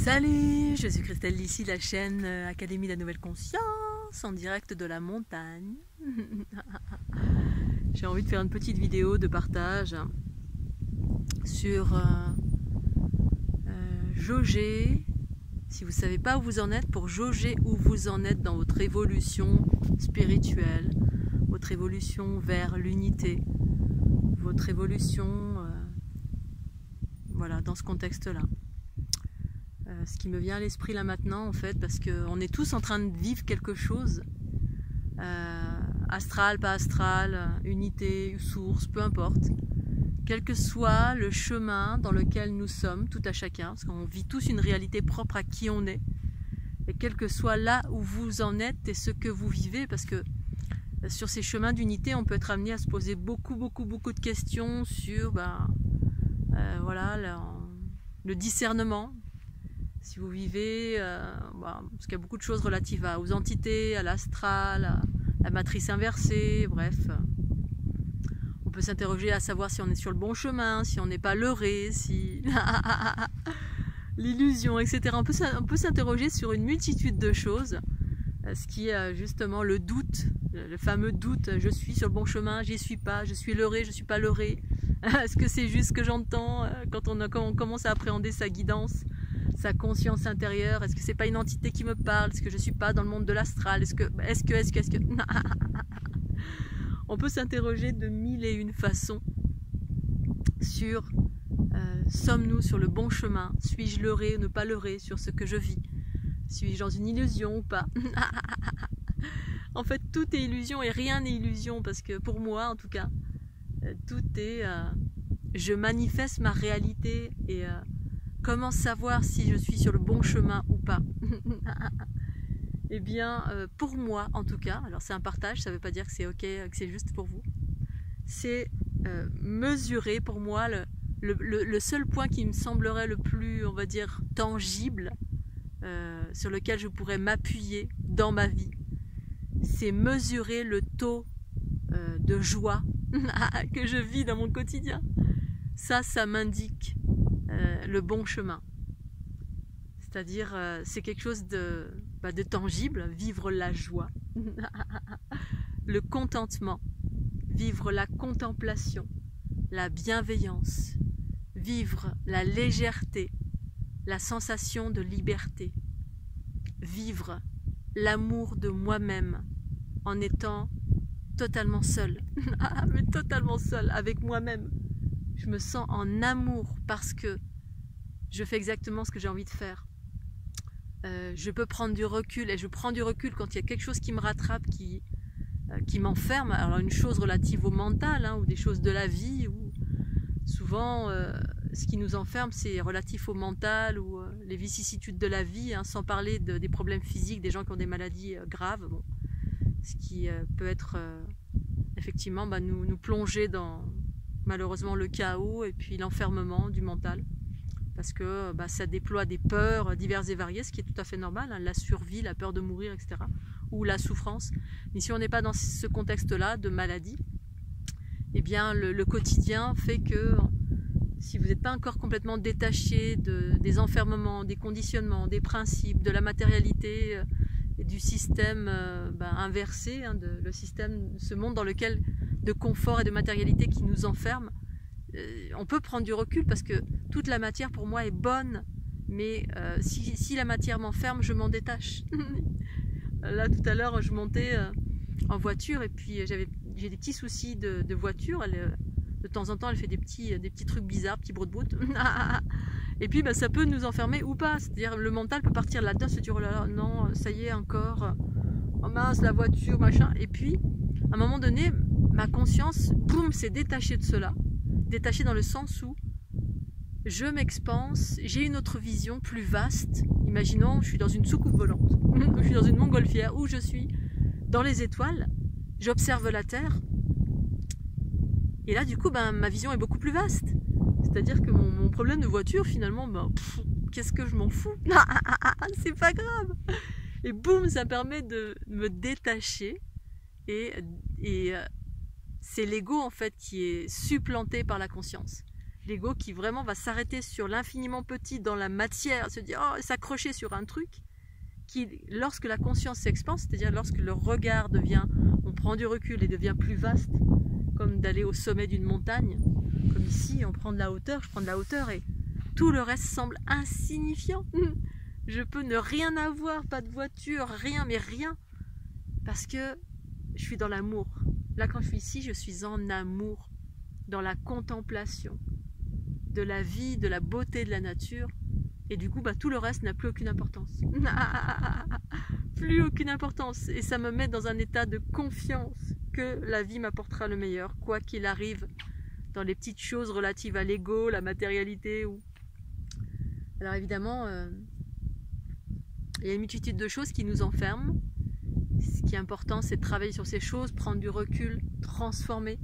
Salut, je suis Christelle Lissy, la chaîne Académie de la Nouvelle Conscience, en direct de la montagne. J'ai envie de faire une petite vidéo de partage sur jauger, si vous ne savez pas où vous en êtes, pour jauger où vous en êtes dans votre évolution spirituelle, votre évolution vers l'unité, votre évolution voilà, dans ce contexte-là. Ce qui me vient à l'esprit là maintenant en fait, parce qu'on est tous en train de vivre quelque chose, astral, pas astral, unité, source, peu importe, quel que soit le chemin dans lequel nous sommes, tout à chacun, parce qu'on vit tous une réalité propre à qui on est, et quel que soit là où vous en êtes et ce que vous vivez, parce que sur ces chemins d'unité, on peut être amené à se poser beaucoup de questions sur voilà, le discernement. Si vous vivez, parce qu'il y a beaucoup de choses relatives aux entités, à l'astral, à la matrice inversée, bref. On peut s'interroger à savoir si on est sur le bon chemin, si on n'est pas leurré, si l'illusion, etc. On peut s'interroger sur une multitude de choses, ce qui est justement le doute, le fameux doute, je suis sur le bon chemin, j'y suis pas, je suis leurré, je suis pas leurré. Est-ce que c'est juste ce que j'entends quand on commence à appréhender sa guidance, sa conscience intérieure? Est-ce que c'est pas une entité qui me parle? Est-ce que je suis pas dans le monde de l'astral? Est-ce que on peut s'interroger de mille et une façons sur sommes-nous sur le bon chemin? Suis-je leurré ou ne pas leurré sur ce que je vis? Suis-je dans une illusion ou pas? En fait, tout est illusion et rien n'est illusion, parce que pour moi en tout cas, tout est je manifeste ma réalité. Et comment savoir si je suis sur le bon chemin ou pas? Eh bien, pour moi en tout cas, alors c'est un partage, ça ne veut pas dire que c'est ok, que c'est juste pour vous, c'est mesurer pour moi le seul point qui me semblerait le plus, on va dire, tangible, sur lequel je pourrais m'appuyer dans ma vie, c'est mesurer le taux de joie que je vis dans mon quotidien. Ça m'indique le bon chemin. C'est-à-dire, c'est quelque chose de tangible, vivre la joie, le contentement, vivre la contemplation, la bienveillance, vivre la légèreté, la sensation de liberté, vivre l'amour de moi-même en étant totalement seule, mais totalement seule avec moi-même. Je me sens en amour parce que je fais exactement ce que j'ai envie de faire. Je peux prendre du recul, et je prends du recul quand il y a quelque chose qui me rattrape, qui m'enferme. Alors une chose relative au mental, ou des choses de la vie, ou souvent ce qui nous enferme c'est relatif au mental, ou les vicissitudes de la vie, sans parler des problèmes physiques, des gens qui ont des maladies graves, bon, ce qui peut être effectivement nous plonger dans malheureusement le chaos et puis l'enfermement du mental, parce que ça déploie des peurs diverses et variées, ce qui est tout à fait normal, la survie, la peur de mourir, etc., ou la souffrance. Mais si on n'est pas dans ce contexte-là de maladie, eh bien le quotidien fait que si vous n'êtes pas encore complètement détaché des enfermements, des conditionnements, des principes, de la matérialité et du système inversé, le système, ce monde dans lequel de confort et de matérialité qui nous enferme, on peut prendre du recul, parce que toute la matière pour moi est bonne, mais si la matière m'enferme, je m'en détache. Là tout à l'heure je montais en voiture, et puis j'ai des petits soucis de voiture. De temps en temps elle fait des petits trucs bizarres, petits brout-brout. Et puis ça peut nous enfermer ou pas, c'est-à-dire le mental peut partir là-dedans, se dire oh là là, non, ça y est encore, oh mince, la voiture, machin. Et puis à un moment donné, ma conscience, boum, s'est détachée de cela, détachée dans le sens où je m'expanse, j'ai une autre vision plus vaste. Imaginons, je suis dans une soucoupe volante, je suis dans une montgolfière, où je suis dans les étoiles, j'observe la Terre, et là du coup ma vision est beaucoup plus vaste. C'est-à-dire que mon problème de voiture, finalement, qu'est-ce que je m'en fous? C'est pas grave. Et boum, ça permet de me détacher, et c'est l'ego en fait qui est supplanté par la conscience. L'ego qui vraiment va s'arrêter sur l'infiniment petit dans la matière, se dire, oh, s'accrocher sur un truc, qui, lorsque la conscience s'expande, c'est-à-dire lorsque le regard devient, on prend du recul et devient plus vaste, comme d'aller au sommet d'une montagne, comme ici, on prend de la hauteur, je prends de la hauteur et tout le reste semble insignifiant. Je peux ne rien avoir, pas de voiture, rien, mais rien, parce que je suis dans l'amour. Là, quand je suis ici, je suis en amour, dans la contemplation de la vie, de la beauté de la nature, et du coup, tout le reste n'a plus aucune importance. Plus aucune importance, et ça me met dans un état de confiance que la vie m'apportera le meilleur, quoi qu'il arrive, dans les petites choses relatives à l'ego, la matérialité. Alors évidemment, il y a une multitude de choses qui nous enferment. Ce qui est important, c'est de travailler sur ces choses, prendre du recul, transformer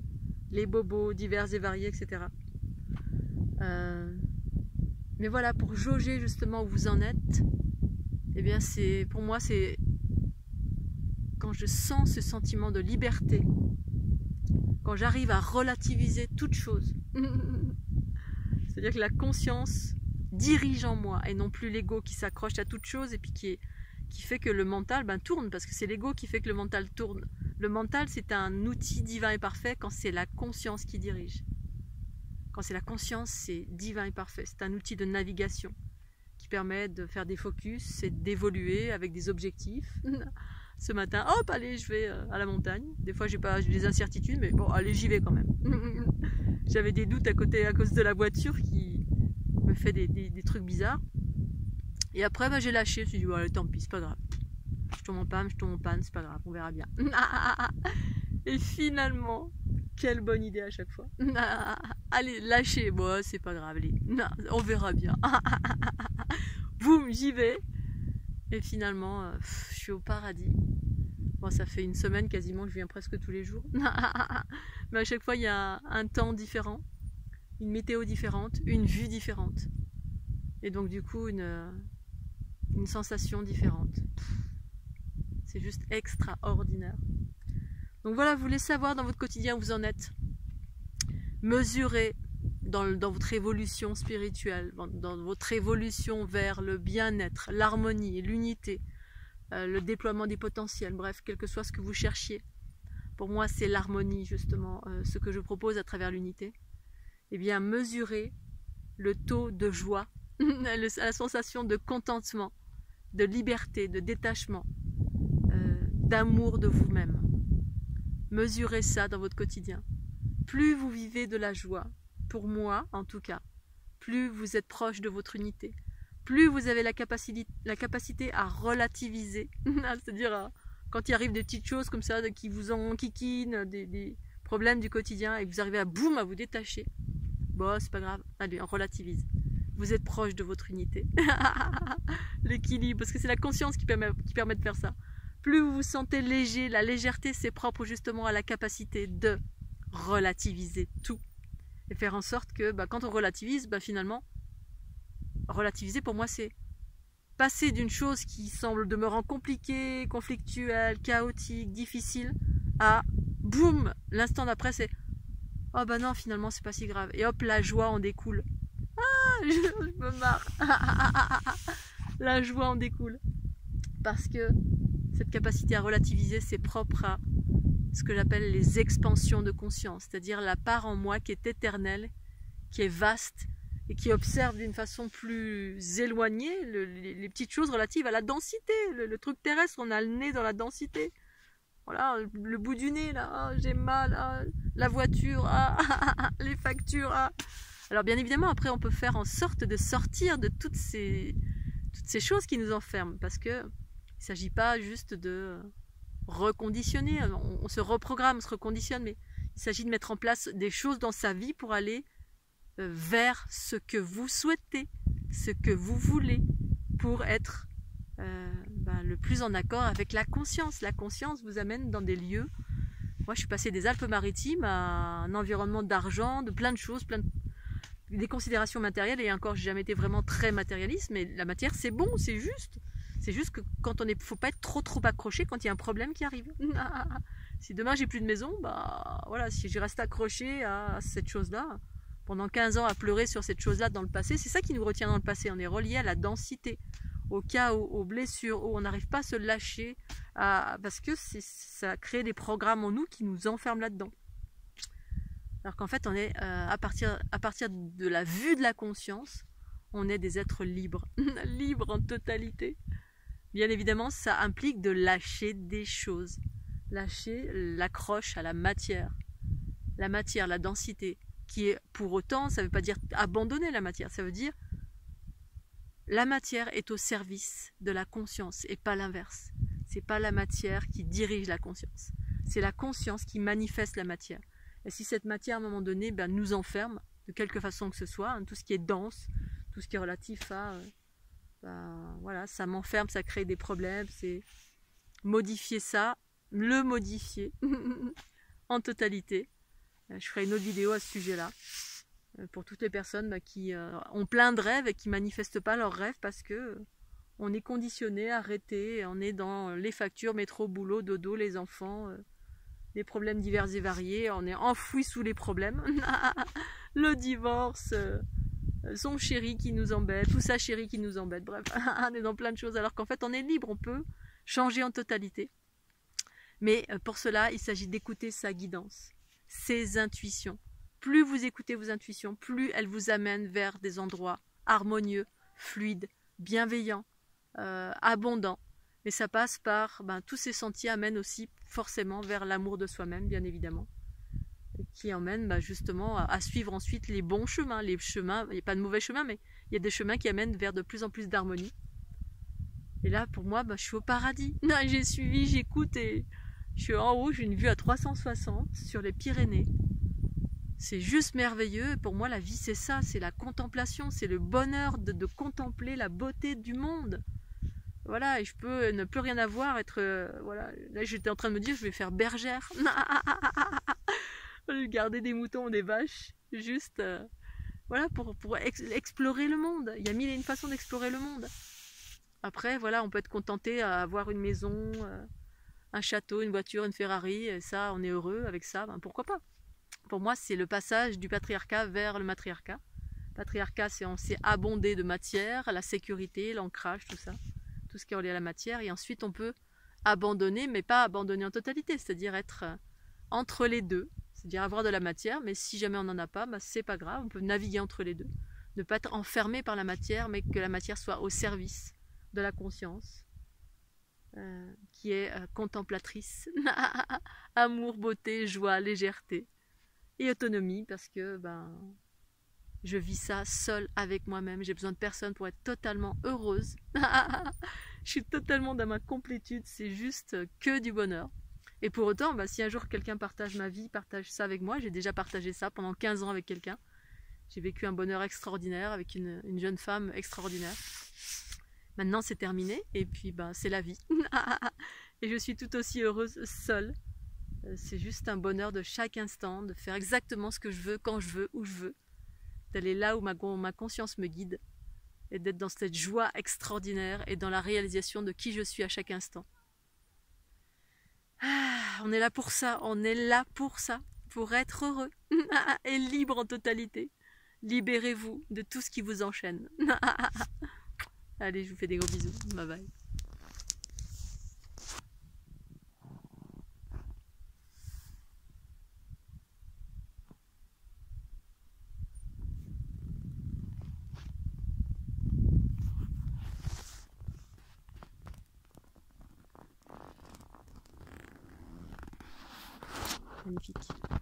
les bobos divers et variés, etc. Mais voilà, pour jauger justement où vous en êtes, eh bien pour moi c'est quand je sens ce sentiment de liberté, quand j'arrive à relativiser toute chose. C'est-à-dire que la conscience dirige en moi et non plus l'ego qui s'accroche à toute chose et puis qui fait que le mental tourne, parce que c'est l'ego qui fait que le mental tourne. Le mental, c'est un outil divin et parfait quand c'est la conscience qui dirige. Quand c'est la conscience, c'est divin et parfait. C'est un outil de navigation qui permet de faire des focus et d'évoluer avec des objectifs. Ce matin, hop, allez, je vais à la montagne. Des fois, j'ai des incertitudes, mais bon, allez, j'y vais quand même. J'avais des doutes à cause de la voiture qui me fait des trucs bizarres. Et après, j'ai lâché. Je me suis dit, bon, allez, tant pis, c'est pas grave. Je tombe en panne, c'est pas grave, on verra bien. Et finalement, quelle bonne idée à chaque fois. Allez, lâchez, bon, c'est pas grave, allez, on verra bien. Boum, j'y vais. Et finalement, je suis au paradis. Bon, ça fait une semaine quasiment que je viens presque tous les jours. Mais à chaque fois, il y a un temps différent, une météo différente, une vue différente. Et donc, du coup, une sensation différente. C'est juste extraordinaire. Donc voilà, vous voulez savoir dans votre quotidien où vous en êtes. Mesurez dans votre évolution spirituelle, dans votre évolution vers le bien-être, l'harmonie, l'unité, le déploiement des potentiels, bref, quel que soit ce que vous cherchiez. Pour moi, c'est l'harmonie, justement, ce que je propose à travers l'unité. Eh bien, mesurez le taux de joie, la sensation de contentement, de liberté, de détachement, d'amour de vous-même. Mesurez ça dans votre quotidien. Plus vous vivez de la joie, pour moi en tout cas, plus vous êtes proche de votre unité, plus vous avez la capacité à relativiser, c'est-à-dire quand il arrive des petites choses comme ça qui vous enquiquinent, des problèmes du quotidien et que vous arrivez à vous détacher, bon c'est pas grave, allez on relativise. Vous êtes proche de votre unité. L'équilibre, parce que c'est la conscience qui permet de faire ça. Plus vous vous sentez léger, la légèreté c'est propre justement à la capacité de relativiser tout. Et faire en sorte que quand on relativise, finalement, relativiser pour moi c'est passer d'une chose qui semble demeurant compliquée, conflictuelle, chaotique, difficile, à boum, l'instant d'après c'est oh non finalement c'est pas si grave. Et hop, la joie en découle. Ah, je me marre. La joie en découle. Parce que cette capacité à relativiser, c'est propre à ce que j'appelle les expansions de conscience, c'est-à-dire la part en moi qui est éternelle, qui est vaste et qui observe d'une façon plus éloignée les petites choses relatives à la densité. Le truc terrestre, on a le nez dans la densité. Voilà, le bout du nez, là, j'ai mal, la voiture, les factures. Alors bien évidemment, après, on peut faire en sorte de sortir de toutes ces choses qui nous enferment, parce que il ne s'agit pas juste de reconditionner, on se reprogramme, on se reconditionne, mais il s'agit de mettre en place des choses dans sa vie pour aller vers ce que vous souhaitez, ce que vous voulez, pour être le plus en accord avec la conscience. La conscience vous amène dans des lieux. Moi, je suis passée des Alpes-Maritimes à un environnement d'argent, de plein de choses, des considérations matérielles, et encore, j'ai jamais été vraiment très matérialiste, mais la matière, c'est bon, c'est juste. C'est juste que quand faut pas être trop accroché quand il y a un problème qui arrive. Si demain j'ai plus de maison, voilà, si je reste accroché à cette chose-là, pendant 15 ans à pleurer sur cette chose-là dans le passé. C'est ça qui nous retient dans le passé. On est relié à la densité, au chaos, aux blessures, où on n'arrive pas à se lâcher, parce que ça crée des programmes en nous qui nous enferment là-dedans. Alors qu'en fait, on est à partir de la vue de la conscience, on est des êtres libres, libres en totalité. Bien évidemment, ça implique de lâcher des choses, lâcher l'accroche à la matière, la densité, qui est pour autant, ça ne veut pas dire abandonner la matière, ça veut dire la matière est au service de la conscience et pas l'inverse. C'est pas la matière qui dirige la conscience, c'est la conscience qui manifeste la matière. Et si cette matière à un moment donné nous enferme, de quelque façon que ce soit, tout ce qui est dense, tout ce qui est relatif à voilà, ça m'enferme, ça crée des problèmes, c'est modifier ça, le modifier en totalité. Je ferai une autre vidéo à ce sujet-là, pour toutes les personnes qui ont plein de rêves et qui ne manifestent pas leurs rêves parce que on est conditionné, arrêté, on est dans les factures, métro, boulot, dodo, les enfants, les problèmes divers et variés, on est enfoui sous les problèmes, le divorce, son chéri qui nous embête, ou sa chérie qui nous embête, bref, on est dans plein de choses, alors qu'en fait on est libre, on peut changer en totalité. Mais pour cela, il s'agit d'écouter sa guidance, ses intuitions. Plus vous écoutez vos intuitions, plus elles vous amènent vers des endroits harmonieux, fluides, bienveillants, abondants. Mais ça passe par, tous ces sentiers amènent aussi forcément vers l'amour de soi-même, bien évidemment, qui emmène justement à suivre ensuite les bons chemins. Les chemins, il n'y a pas de mauvais chemins, mais il y a des chemins qui amènent vers de plus en plus d'harmonie. Et là, pour moi, je suis au paradis. J'ai suivi, j'écoute et je suis en haut, j'ai une vue à 360 sur les Pyrénées. C'est juste merveilleux. Pour moi, la vie, c'est ça, c'est la contemplation, c'est le bonheur de contempler la beauté du monde. Voilà, et je peux ne plus rien avoir, voilà. Là, j'étais en train de me dire, je vais faire bergère. Garder des moutons ou des vaches, juste voilà, pour explorer le monde. Il y a mille et une façons d'explorer le monde. Après, voilà, on peut être contenté à avoir une maison, un château, une voiture, une Ferrari, et ça, on est heureux avec ça, pourquoi pas. Pour moi, c'est le passage du patriarcat vers le matriarcat. Patriarcat, c'est on s'est abondé de matière, la sécurité, l'ancrage, tout ça, tout ce qui est relié à la matière, et ensuite on peut abandonner, mais pas abandonner en totalité, c'est-à-dire être entre les deux, c'est-à-dire avoir de la matière, mais si jamais on n'en a pas, c'est pas grave, on peut naviguer entre les deux. Ne pas être enfermé par la matière, mais que la matière soit au service de la conscience, qui est contemplatrice. Amour, beauté, joie, légèreté et autonomie, parce que je vis ça seule avec moi-même. J'ai besoin de personne pour être totalement heureuse. Je suis totalement dans ma complétude, c'est juste que du bonheur. Et pour autant, si un jour quelqu'un partage ma vie, partage ça avec moi, j'ai déjà partagé ça pendant 15 ans avec quelqu'un. J'ai vécu un bonheur extraordinaire avec une jeune femme extraordinaire. Maintenant, c'est terminé, et puis c'est la vie. Et je suis tout aussi heureuse seule. C'est juste un bonheur de chaque instant, de faire exactement ce que je veux, quand je veux, où je veux. D'aller là où ma conscience me guide, et d'être dans cette joie extraordinaire, et dans la réalisation de qui je suis à chaque instant. On est là pour ça, pour être heureux et libre en totalité. Libérez-vous de tout ce qui vous enchaîne. Allez, je vous fais des gros bisous. Bye bye. Magnifique.